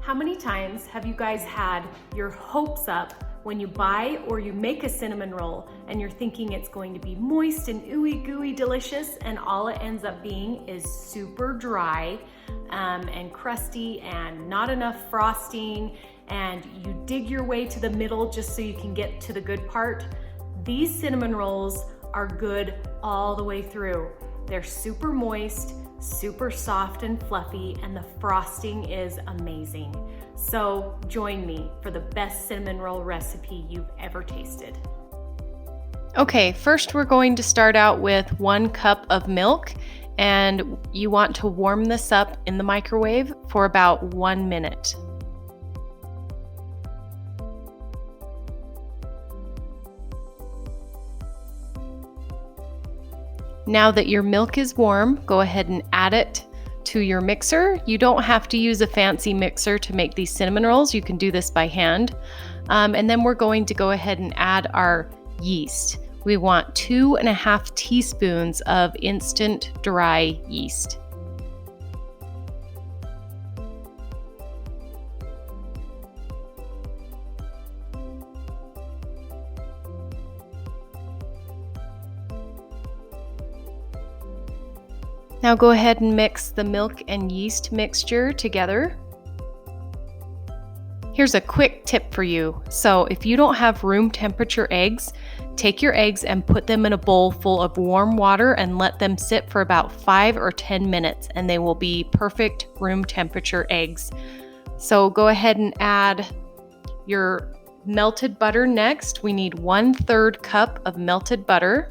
How many times have you guys had your hopes up when you buy or you make a cinnamon roll and you're thinking it's going to be moist and ooey gooey delicious, and all it ends up being is super dry and crusty and not enough frosting, and you dig your way to the middle just so you can get to the good part? These cinnamon rolls are good all the way through. They're super moist, super soft and fluffy, and the frosting is amazing. So join me for the best cinnamon roll recipe you've ever tasted. Okay, first we're going to start out with 1 cup of milk, and you want to warm this up in the microwave for about 1 minute. Now that your milk is warm, go ahead and add it to your mixer. You don't have to use a fancy mixer to make these cinnamon rolls. You can do this by hand. And then we're going to go ahead and add our yeast. We want 2.5 teaspoons of instant dry yeast. Now go ahead and mix the milk and yeast mixture together. Here's a quick tip for you. So if you don't have room temperature eggs, take your eggs and put them in a bowl full of warm water and let them sit for about 5 or 10 minutes, and they will be perfect room temperature eggs. So go ahead and add your melted butter next. We need 1/3 cup of melted butter.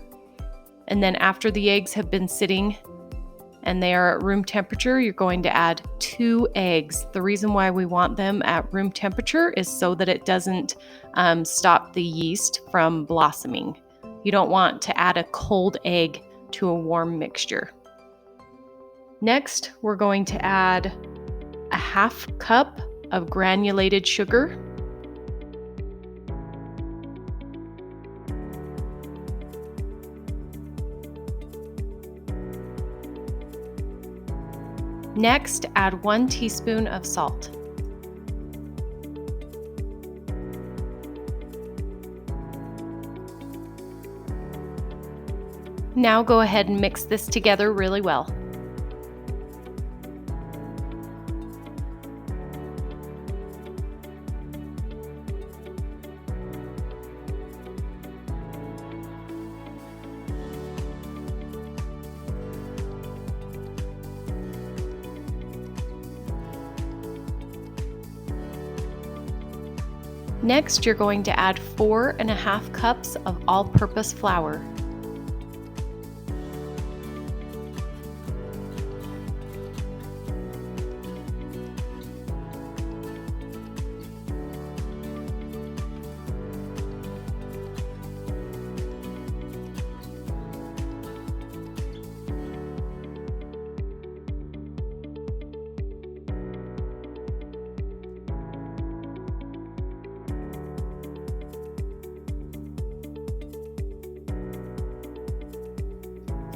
And then after the eggs have been sitting and they are at room temperature, you're going to add 2 eggs. The reason why we want them at room temperature is so that it doesn't stop the yeast from blossoming. You don't want to add a cold egg to a warm mixture. Next, we're going to add 1/2 cup of granulated sugar. Next, add 1 teaspoon of salt. Now go ahead and mix this together really well. Next, you're going to add 4.5 cups of all-purpose flour.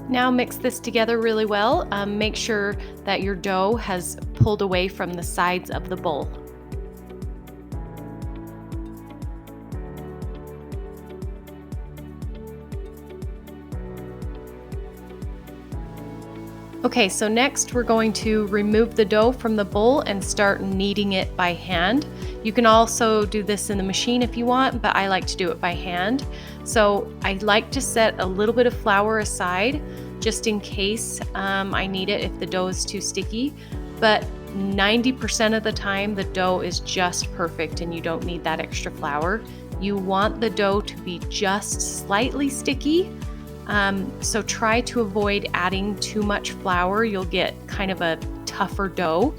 Now mix this together really well. Make sure that your dough has pulled away from the sides of the bowl. Okay, so next we're going to remove the dough from the bowl and start kneading it by hand. You can also do this in the machine if you want, but I like to do it by hand. So I like to set a little bit of flour aside just in case I need it if the dough is too sticky. But 90% of the time the dough is just perfect and you don't need that extra flour. You want the dough to be just slightly sticky. So try to avoid adding too much flour. You'll get kind of a tougher dough.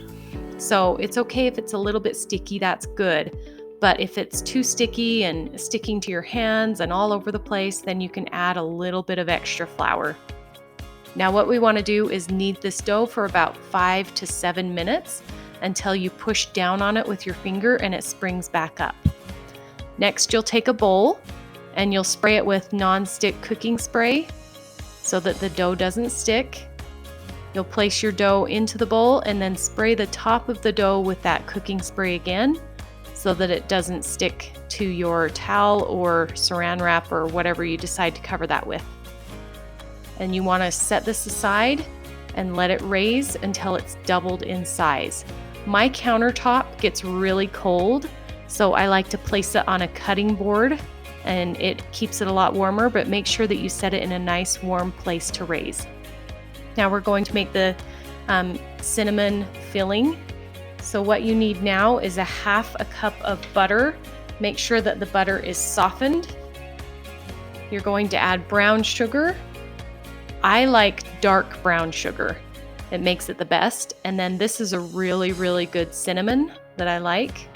So it's okay if it's a little bit sticky, that's good. But if it's too sticky and sticking to your hands and all over the place, then you can add a little bit of extra flour. Now what we want to do is knead this dough for about 5 to 7 minutes until you push down on it with your finger and it springs back up. Next, you'll take a bowl and you'll spray it with non-stick cooking spray so that the dough doesn't stick. You'll place your dough into the bowl and then spray the top of the dough with that cooking spray again so that it doesn't stick to your towel or saran wrap or whatever you decide to cover that with. And you want to set this aside and let it raise until it's doubled in size. My countertop gets really cold, so I like to place it on a cutting board and it keeps it a lot warmer, but make sure that you set it in a nice warm place to raise. Now we're going to make the cinnamon filling. So what you need now is a half a cup of butter. Make sure that the butter is softened. You're going to add brown sugar. I like dark brown sugar. It makes it the best. And then this is a really, really good cinnamon that I like.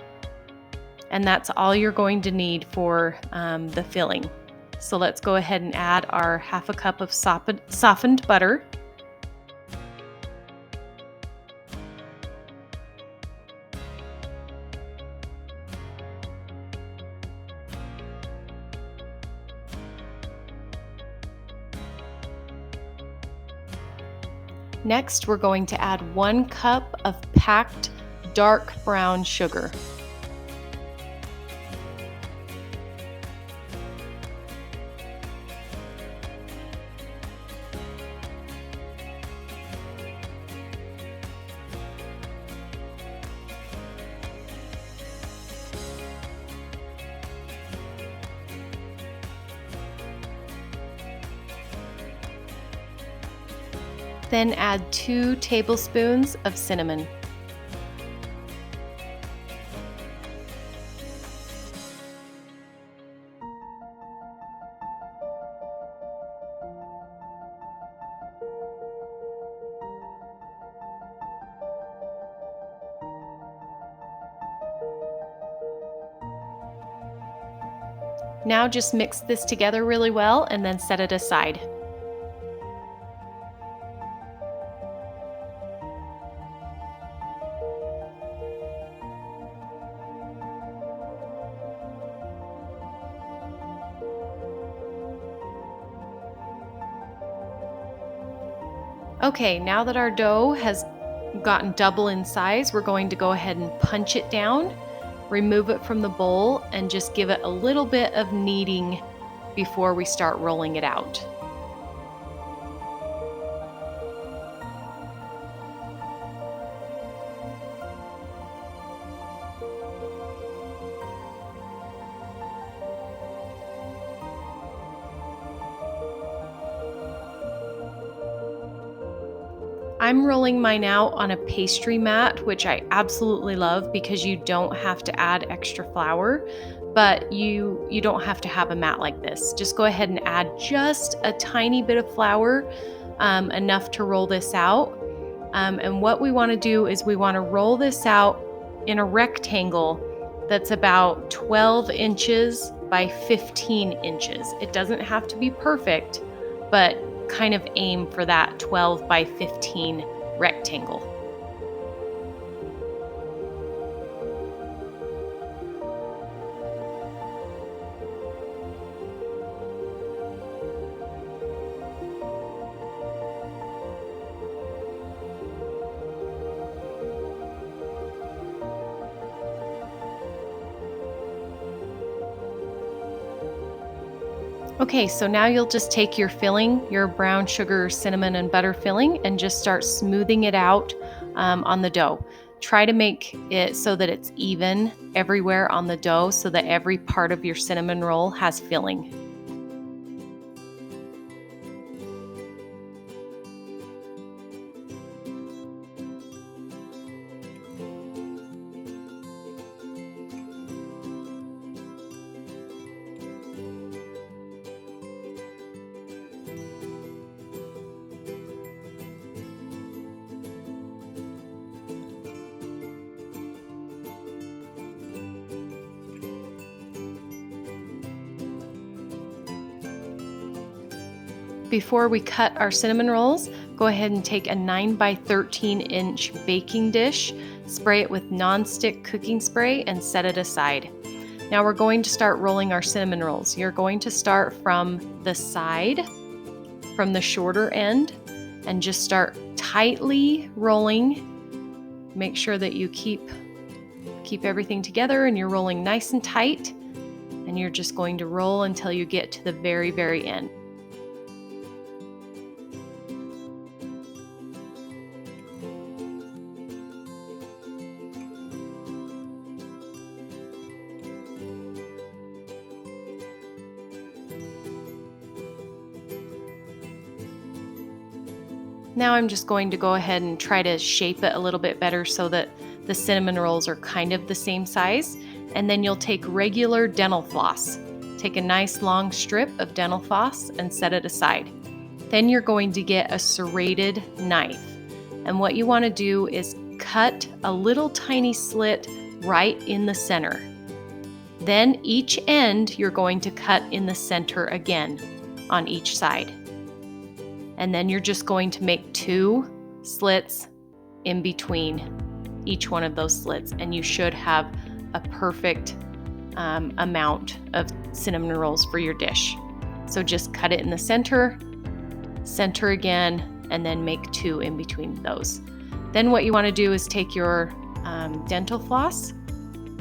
And that's all you're going to need for the filling. So let's go ahead and add our half a cup of softened butter. Next, we're going to add 1 cup of packed dark brown sugar. Then add 2 tablespoons of cinnamon. Now just mix this together really well and then set it aside. Okay, now that our dough has gotten double in size, we're going to go ahead and punch it down, remove it from the bowl, and just give it a little bit of kneading before we start rolling it out. I'm rolling mine out on a pastry mat, which I absolutely love because you don't have to add extra flour, but you don't have to have a mat like this. Just go ahead and add just a tiny bit of flour, enough to roll this out. And what we want to do is we want to roll this out in a rectangle that's about 12 inches by 15 inches. It doesn't have to be perfect, but kind of aim for that 12 by 15 rectangle. Okay, so now you'll just take your filling, your brown sugar, cinnamon, and butter filling, and just start smoothing it out on the dough. Try to make it so that it's even everywhere on the dough so that every part of your cinnamon roll has filling. Before we cut our cinnamon rolls, go ahead and take a 9 by 13 inch baking dish, spray it with non-stick cooking spray, and set it aside. Now we're going to start rolling our cinnamon rolls. You're going to start from the side, from the shorter end, and just start tightly rolling. Make sure that you keep everything together and you're rolling nice and tight. And you're just going to roll until you get to the very, very end. Now I'm just going to go ahead and try to shape it a little bit better so that the cinnamon rolls are kind of the same size. And then you'll take regular dental floss. Take a nice long strip of dental floss and set it aside. Then you're going to get a serrated knife. And what you want to do is cut a little tiny slit right in the center. Then each end you're going to cut in the center again on each side. And then you're just going to make 2 slits in between each one of those slits, and you should have a perfect amount of cinnamon rolls for your dish. So just cut it in the center again, and then make 2 in between those. Then what you want to do is take your dental floss,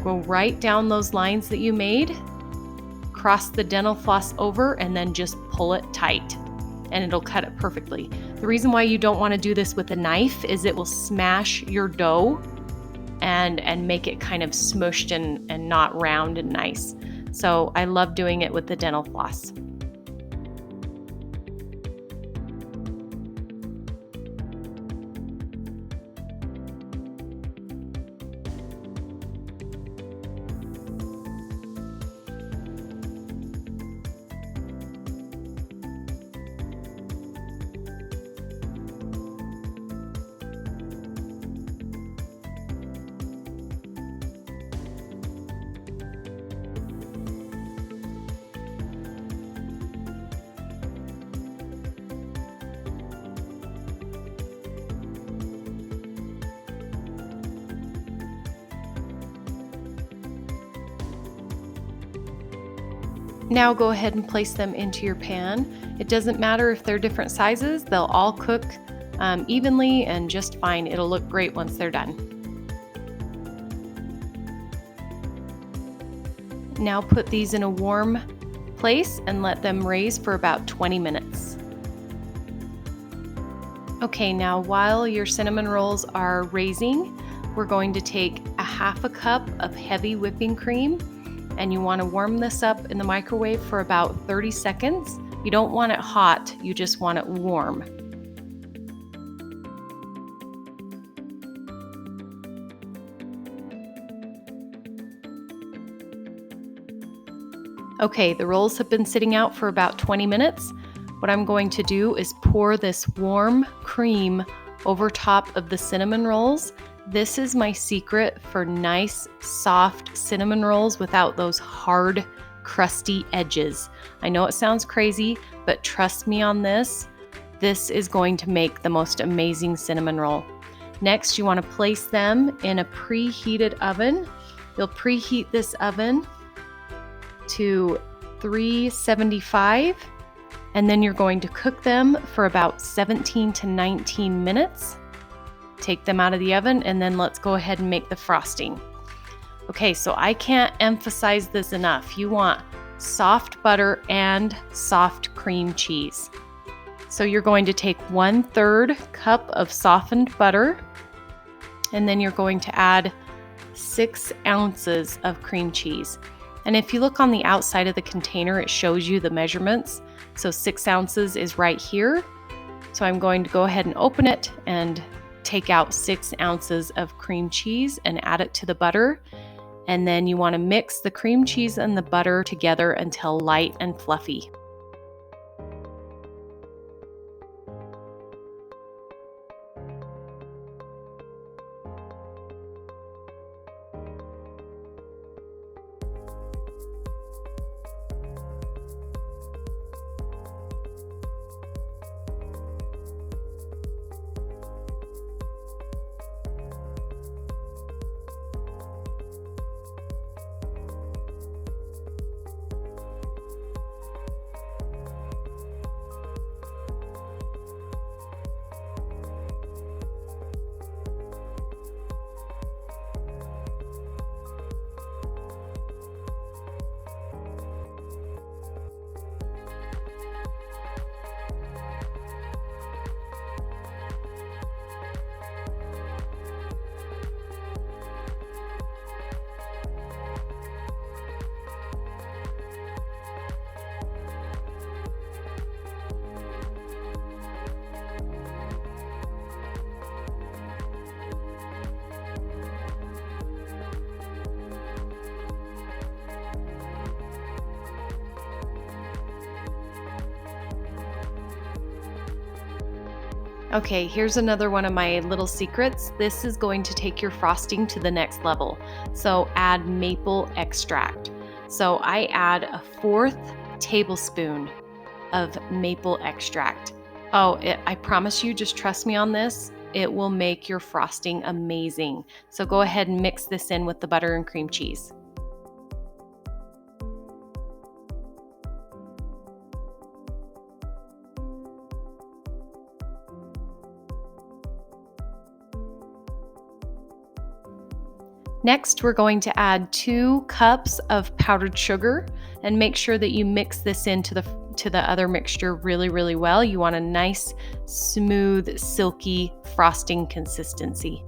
go right down those lines that you made, cross the dental floss over, and then just pull it tight. And it'll cut it perfectly. The reason why you don't want to do this with a knife is it will smash your dough and make it kind of smushed and not round and nice. So I love doing it with the dental floss. Now go ahead and place them into your pan. It doesn't matter if they're different sizes, they'll all cook evenly and just fine. It'll look great once they're done. Now put these in a warm place and let them raise for about 20 minutes. Okay, now while your cinnamon rolls are raising, we're going to take a 1/2 cup of heavy whipping cream, and you want to warm this up in the microwave for about 30 seconds. You don't want it hot, you just want it warm. Okay, the rolls have been sitting out for about 20 minutes. What I'm going to do is pour this warm cream over top of the cinnamon rolls. This is my secret for nice, soft cinnamon rolls without those hard, crusty edges. I know it sounds crazy, but trust me on this. This is going to make the most amazing cinnamon roll. Next, you want to place them in a preheated oven. You'll preheat this oven to 375, and then you're going to cook them for about 17 to 19 minutes. Take them out of the oven, and then let's go ahead and make the frosting. Okay, so I can't emphasize this enough. You want soft butter and soft cream cheese. So you're going to take 1/3 cup of softened butter, and then you're going to add 6 ounces of cream cheese. And if you look on the outside of the container, it shows you the measurements. So 6 ounces is right here. So I'm going to go ahead and open it and take out 6 ounces of cream cheese and add it to the butter. And then you want to mix the cream cheese and the butter together until light and fluffy. Okay, here's another one of my little secrets. This is going to take your frosting to the next level. So add maple extract. So I add a 1/4 tablespoon of maple extract. I promise you, just trust me on this. It will make your frosting amazing. So go ahead and mix this in with the butter and cream cheese. Next, we're going to add 2 cups of powdered sugar and make sure that you mix this into the other mixture really, really well. You want a nice, smooth, silky frosting consistency.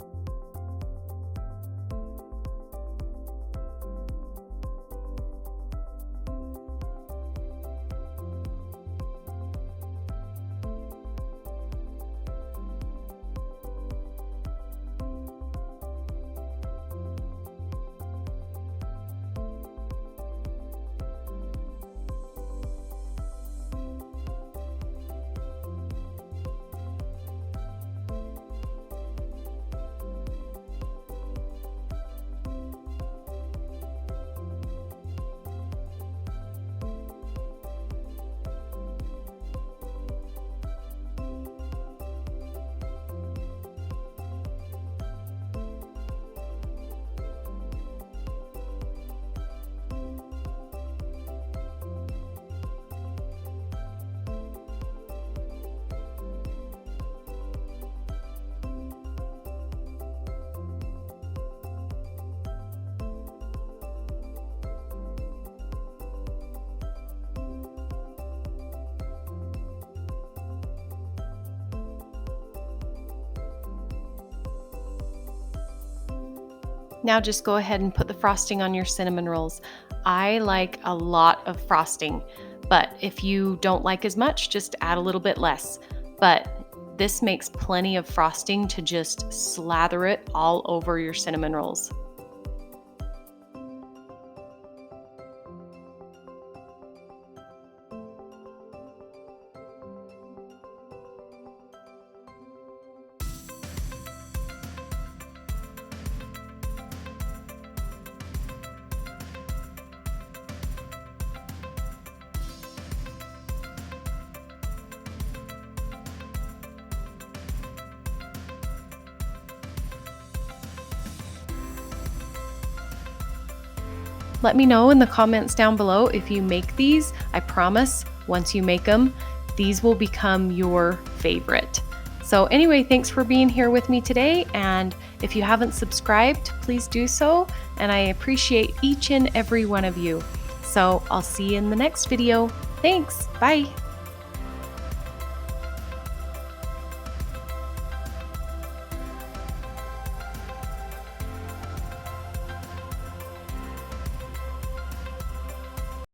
Now just go ahead and put the frosting on your cinnamon rolls. I like a lot of frosting, but if you don't like as much, just add a little bit less. But this makes plenty of frosting to just slather it all over your cinnamon rolls. Let me know in the comments down below if you make these. I promise, once you make them, these will become your favorite. So anyway, thanks for being here with me today. And if you haven't subscribed, please do so. And I appreciate each and every one of you. So I'll see you in the next video. Thanks. Bye.